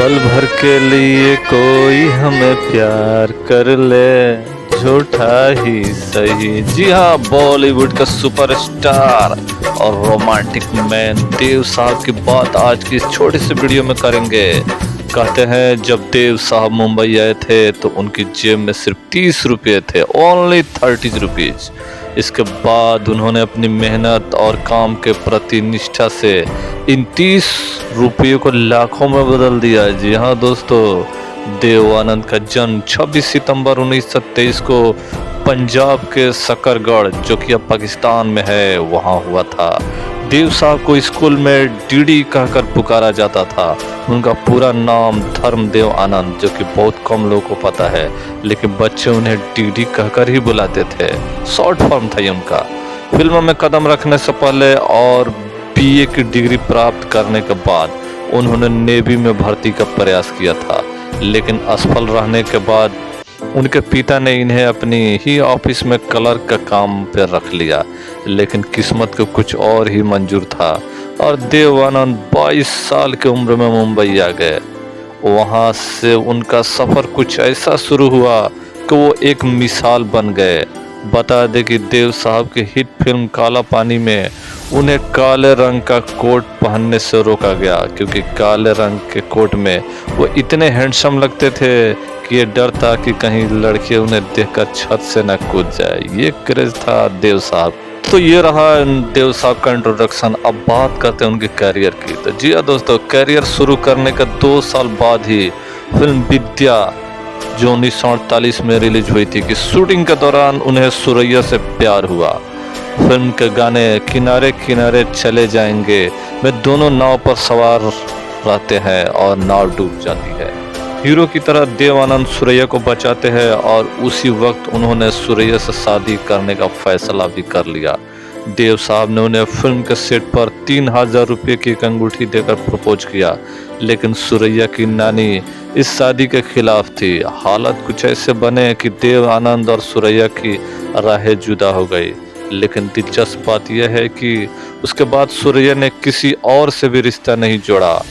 पल भर के लिए कोई हमें प्यार कर ले, झूठा ही सही। जी हाँ, बॉलीवुड का सुपरस्टार और रोमांटिक मैन देव साहब की बात आज की इस छोटी सी वीडियो में करेंगे। कहते हैं जब देव साहब मुंबई आए थे तो उनकी जेब में सिर्फ 30 रुपये थे, ओनली 30 रुपीज। इसके बाद उन्होंने अपनी मेहनत और काम के प्रति निष्ठा से इन 30 रुपये को लाखों में बदल दिया। जी हाँ दोस्तों, देव आनंद का जन्म 26 सितंबर 1923 को पंजाब के सकरगढ़, जो कि अब पाकिस्तान में है, वहाँ हुआ था। देव साहब को स्कूल में डीडी कहकर पुकारा जाता था। उनका पूरा नाम धर्मदेव आनंद, जो कि बहुत कम लोगों को पता है, लेकिन बच्चे उन्हें डीडी कहकर ही बुलाते थे। शॉर्ट फॉर्म था ये उनका। फिल्मों में कदम रखने से पहले और बीए की डिग्री प्राप्त करने के बाद उन्होंने नेवी में भर्ती का प्रयास किया था, लेकिन असफल रहने के बाद उनके पिता ने इन्हें अपनी ही ऑफिस में क्लर्क का काम पर रख लिया। लेकिन किस्मत को कुछ और ही मंजूर था और देव आनंद 22 साल की उम्र में मुंबई आ गए। वहां से उनका सफर कुछ ऐसा शुरू हुआ कि वो एक मिसाल बन गए। बता दें कि देव साहब की हिट फिल्म काला पानी में उन्हें काले रंग का कोट पहनने से रोका गया, क्योंकि काले रंग के कोट में वो इतने हैंडसम लगते थे कि ये डर था कि कहीं लड़के उन्हें देखकर छत से न कूद जाए। ये क्रेज था देव साहब। तो ये रहा देव साहब का इंट्रोडक्शन। अब बात करते हैं उनके कैरियर की। तो जी हाँ दोस्तों, कैरियर शुरू करने का 2 साल बाद ही फिल्म विद्या, जो 1948 में रिलीज हुई थी, कि शूटिंग के दौरान उन्हें सुरैया से प्यार हुआ। फिल्म के गाने किनारे किनारे चले जाएंगे में दोनों नाव पर सवार रहते हैं और नाव डूब जाती है। हीरो की तरह देव आनंद सुरैया को बचाते हैं और उसी वक्त उन्होंने सुरैया से शादी करने का फैसला भी कर लिया। देव साहब ने उन्हें फिल्म के सेट पर 3000 रुपये की एक अंगूठी देकर प्रपोज किया, लेकिन सुरैया की नानी इस शादी के खिलाफ थी। हालत कुछ ऐसे बने कि देव आनंद और सुरैया की राहें जुदा हो गई। लेकिन दिलचस्प बात यह है कि उसके बाद सुरैया ने किसी और से भी रिश्ता नहीं जोड़ा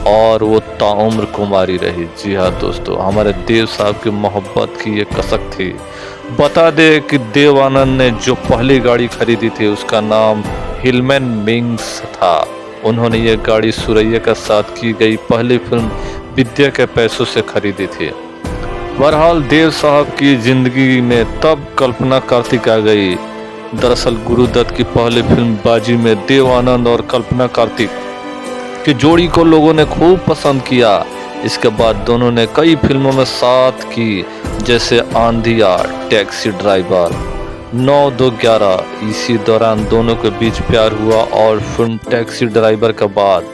और वो ताउम्र कुमारी रही। जी हाँ दोस्तों, हमारे देव साहब की मोहब्बत की ये कसक थी। बता दे कि देव आनंद ने जो पहली गाड़ी खरीदी थी उसका नाम हिलमैन मिंग्स था। उन्होंने ये गाड़ी सुरैया के साथ की गई पहली फिल्म विद्या के पैसों से खरीदी थी। बहरहाल देव साहब की जिंदगी में तब कल्पना कार्तिक आ गई। दरअसल गुरुदत्त की पहली फिल्म बाजी में देव आनंद और कल्पना कार्तिक की जोड़ी को लोगों ने खूब पसंद किया। इसके बाद दोनों ने कई फिल्मों में साथ की, जैसे आंधिया, टैक्सी ड्राइवर, 9-2-11। इसी दौरान दोनों के बीच प्यार हुआ और फिल्म टैक्सी ड्राइवर के बाद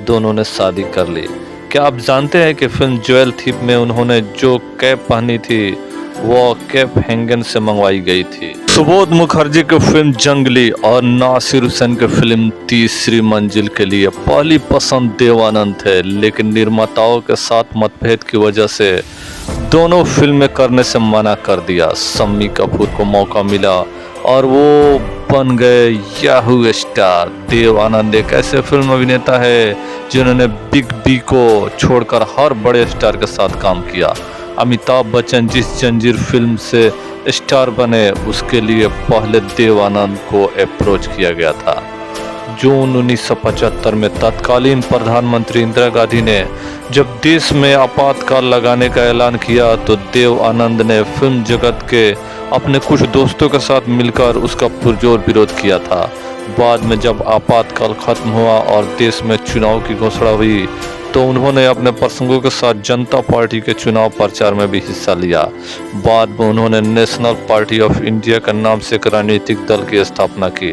दोनों ने शादी कर ली। क्या आप जानते हैं कि फिल्म ज्वेल थीप में उन्होंने जो कैप पहनी थी वो कैप हैंगन से मंगवाई गई थी। सुबोध मुखर्जी की फिल्म जंगली और नासिर हुसैन की फिल्म तीसरी मंजिल के लिए पहली पसंद देव आनंद थे, लेकिन निर्माताओं के साथ मतभेद की वजह से दोनों फिल्में करने से मना कर दिया। शम्मी कपूर को मौका मिला और वो बन गए याहू स्टार। देव आनंद एक ऐसे फिल्म अभिनेता है जिन्होंने बिग बी को छोड़कर हर बड़े स्टार के साथ काम किया। अमिताभ बच्चन जिस जंजीर फिल्म से स्टार बने, उसके लिए पहले देव आनंद को अप्रोच किया गया था। जून 1975 में तत्कालीन प्रधानमंत्री इंदिरा गांधी ने जब देश में आपातकाल लगाने का ऐलान किया तो देव आनंद ने फिल्म जगत के अपने कुछ दोस्तों के साथ मिलकर उसका पुरजोर विरोध किया था। बाद में जब आपातकाल खत्म हुआ और देश में चुनाव की घोषणा हुई तो उन्होंने अपने प्रसंगों के साथ जनता पार्टी के चुनाव प्रचार में भी हिस्सा लिया। बाद में उन्होंने नेशनल पार्टी ऑफ इंडिया के नाम से एक राजनीतिक दल की स्थापना की,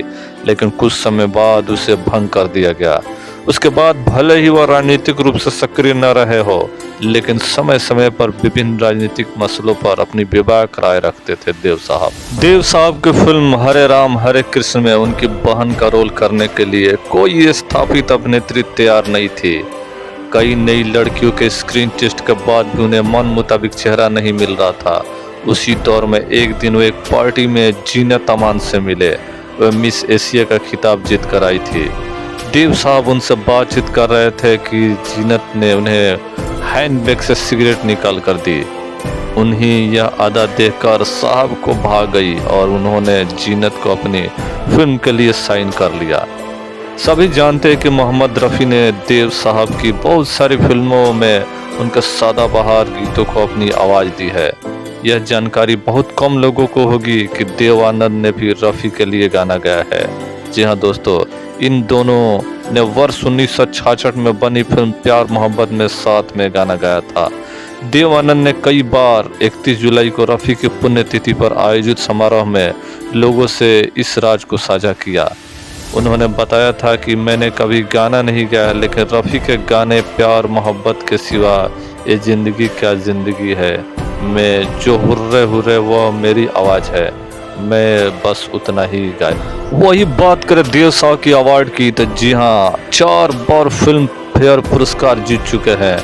लेकिन कुछ समय बाद उसे भंग कर दिया गया। उसके बाद भले ही वह राजनीतिक रूप से सक्रिय न रहे हो, लेकिन समय समय पर विभिन्न राजनीतिक मसलों पर अपनी विवेक राय रखते थे देव साहब। देव साहब की फिल्म हरे राम हरे कृष्ण में उनकी बहन का रोल करने के लिए कोई स्थापित अभिनेत्री तैयार नहीं थी। कई नई लड़कियों के स्क्रीन टेस्ट के बाद भी उन्हें मन मुताबिक चेहरा नहीं मिल रहा था। उसी दौर में एक दिन वो एक पार्टी में जीनत अमान से मिले। वह मिस एशिया का खिताब जीत कर आई थी। देव साहब उनसे बातचीत कर रहे थे कि जीनत ने उन्हें हैंडबैग से सिगरेट निकाल कर दी। उन्हीं यह अदा देखकर साहब को भाग गई और उन्होंने जीनत को अपनी फिल्म के लिए साइन कर लिया। सभी जानते हैं कि मोहम्मद रफ़ी ने देव साहब की बहुत सारी फिल्मों में उनके सदाबहार गीतों को अपनी आवाज़ दी है। यह जानकारी बहुत कम लोगों को होगी कि देव आनंद ने भी रफ़ी के लिए गाना गाया है। जी हाँ दोस्तों, इन दोनों ने वर्ष 1966 में बनी फिल्म प्यार मोहब्बत में साथ में गाना गाया था। देव आनंद ने कई बार 31 जुलाई को रफ़ी की पुण्यतिथि पर आयोजित समारोह में लोगों से इस राज को साझा किया। उन्होंने बताया था कि मैंने कभी गाना नहीं गाया, लेकिन रफ़ी के गाने प्यार मोहब्बत के सिवा ये ज़िंदगी क्या ज़िंदगी है, मैं जो हुर्रे हुर्रे वो मेरी आवाज़ है, मैं बस उतना ही गाया। वही बात करें देव साहब की अवार्ड की तो जी हाँ, 4 बार फिल्म फेयर पुरस्कार जीत चुके हैं।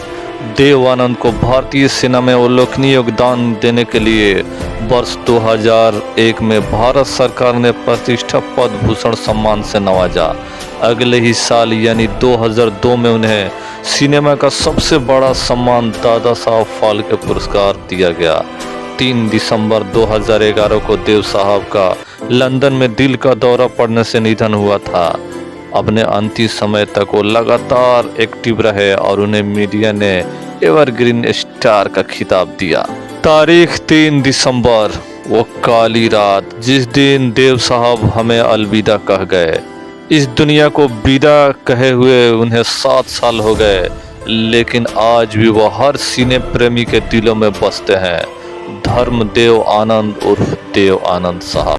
देव आनंद को भारतीय सिनेमा में उल्लेखनीय योगदान देने के लिए वर्ष 2001 में भारत सरकार ने प्रतिष्ठा पद्म भूषण सम्मान से नवाजा। अगले ही साल यानी 2002 में उन्हें सिनेमा का सबसे बड़ा सम्मान दादा साहब फाल्के पुरस्कार दिया गया। 3 दिसंबर 2011 को देव साहब का लंदन में दिल का दौरा पड़ने से निधन हुआ था। अपने अंतिम समय तक वो लगातार एक्टिव रहे और उन्हें मीडिया ने एवरग्रीन स्टार का खिताब दिया। तारीख 3 दिसंबर, वो काली रात जिस दिन देव साहब हमें अलविदा कह गए। इस दुनिया को विदा कहे हुए उन्हें 7 साल हो गए, लेकिन आज भी वो हर सिने प्रेमी के दिलों में बसते हैं। धर्मदेव आनंद उर्फ देव आनंद साहब।